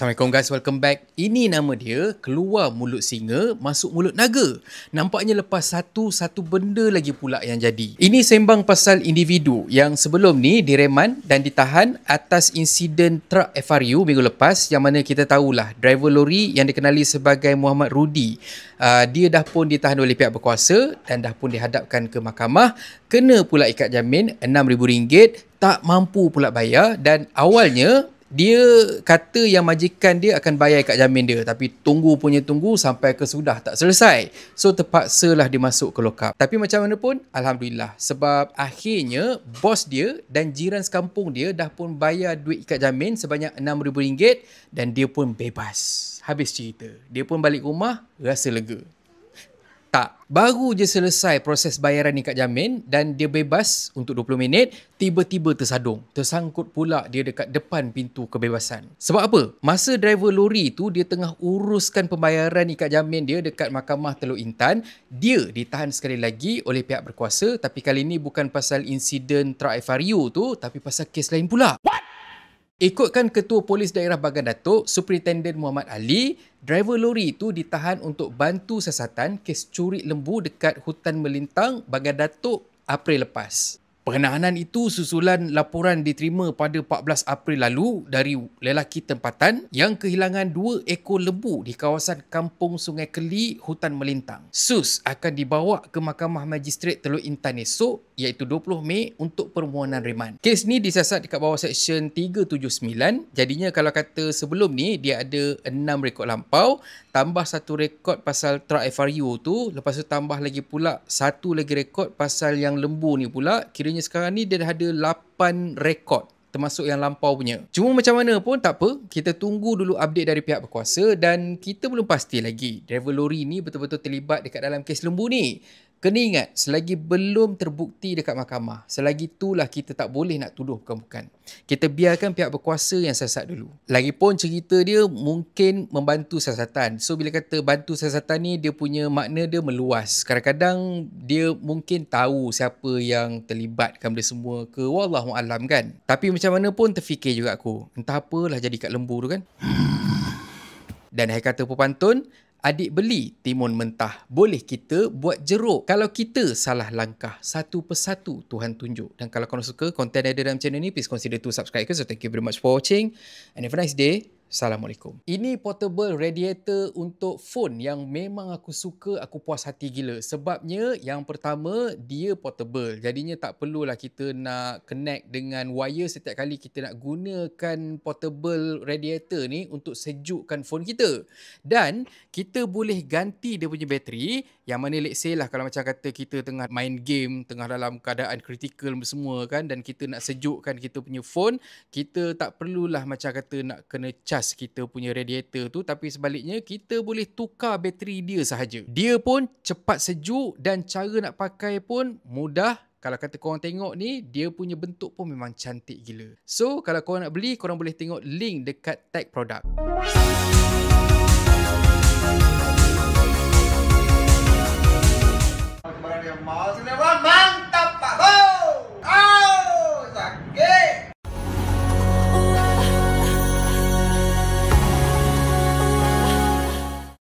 Assalamualaikum guys, welcome back. Ini nama dia, keluar mulut singa, masuk mulut naga. Nampaknya lepas satu benda lagi pula yang jadi. Ini sembang pasal individu yang sebelum ni direman dan ditahan atas insiden truk FRU minggu lepas, yang mana kita tahulah driver lori yang dikenali sebagai Muhammad Rudi. Dia dah pun ditahan oleh pihak berkuasa dan dah pun dihadapkan ke mahkamah. Kena pula ikat jamin RM6,000, tak mampu pula bayar, dan awalnya dia kata yang majikan dia akan bayar ikat jamin dia, tapi tunggu sampai kesudah tak selesai. So terpaksalah dia masuk ke lock up. Tapi macam mana pun, Alhamdulillah, sebab akhirnya bos dia dan jiran sekampung dia dah pun bayar duit ikat jamin sebanyak RM6,000 dan dia pun bebas. Habis cerita. Dia pun balik rumah rasa lega. Tak, baru je selesai proses bayaran ikat jamin dan dia bebas untuk 20 minit, tiba-tiba tersadung. Tersangkut pula dia dekat depan pintu kebebasan. Sebab apa? Masa driver lori tu dia tengah uruskan pembayaran ikat jamin dia dekat Mahkamah Teluk Intan, dia ditahan sekali lagi oleh pihak berkuasa, tapi kali ni bukan pasal insiden truk FRU tu, tapi pasal kes lain pula. What? Ikutkan Ketua Polis Daerah Bagan Datuk, Superintendent Muhammad Ali, driver lori itu ditahan untuk bantu siasatan kes curi lembu dekat hutan melintang Bagan Datuk April lepas. Penahanan itu susulan laporan diterima pada 14 April lalu dari lelaki tempatan yang kehilangan 2 ekor lembu di kawasan Kampung Sungai Keli, Hutan Melintang. Sus akan dibawa ke Mahkamah Magistrate Teluk Intan esok, iaitu 20 Mei untuk permohonan reman. Kes ni disiasat dekat bawah Seksyen 379. Jadinya kalau kata sebelum ni dia ada 6 rekod lampau, tambah 1 rekod pasal truk FRU tu, lepas tu tambah lagi pula 1 lagi rekod pasal yang lembu ni pula, kiranya sekarang ni dia dah ada 8 rekod termasuk yang lampau punya. Cuma macam mana pun tak apa, kita tunggu dulu update dari pihak berkuasa dan kita belum pasti lagi driver lori ni betul-betul terlibat dekat dalam kes lembu ni. Kena ingat, selagi belum terbukti dekat mahkamah, selagi itulah kita tak boleh nak tuduh bukan-bukan. Kita biarkan pihak berkuasa yang siasat dulu. Lagipun cerita dia mungkin membantu siasatan. So bila kata bantu siasatan ni, dia punya makna dia meluas. Kadang-kadang dia mungkin tahu siapa yang terlibatkan benda semua ke, wallahualam kan. Tapi macam mana pun terfikir juga aku, entah apalah jadi kat lembu tu kan. Dan hai kata pepantun, adik beli timun mentah, boleh kita buat jeruk. Kalau kita salah langkah, satu persatu Tuhan tunjuk. Dan kalau korang suka konten ada dalam channel ni, please consider to subscribe. So thank you very much for watching and have a nice day. Assalamualaikum. Ini portable radiator untuk phone yang memang aku suka, aku puas hati gila. Sebabnya yang pertama, dia portable. Jadinya tak perlulah kita nak connect dengan wire setiap kali kita nak gunakan portable radiator ni untuk sejukkan phone kita. Dan kita boleh ganti dia punya bateri, yang mana let's say lah kalau macam kata kita tengah main game, tengah dalam keadaan critical semua kan, dan kita nak sejukkan kita punya phone, kita tak perlulah macam kata nak kena charge kita punya radiator tu, tapi sebaliknya kita boleh tukar bateri dia sahaja. Dia pun cepat sejuk dan cara nak pakai pun mudah. Kalau kata korang tengok ni, dia punya bentuk pun memang cantik gila. So kalau korang nak beli, korang boleh tengok link dekat tag produk.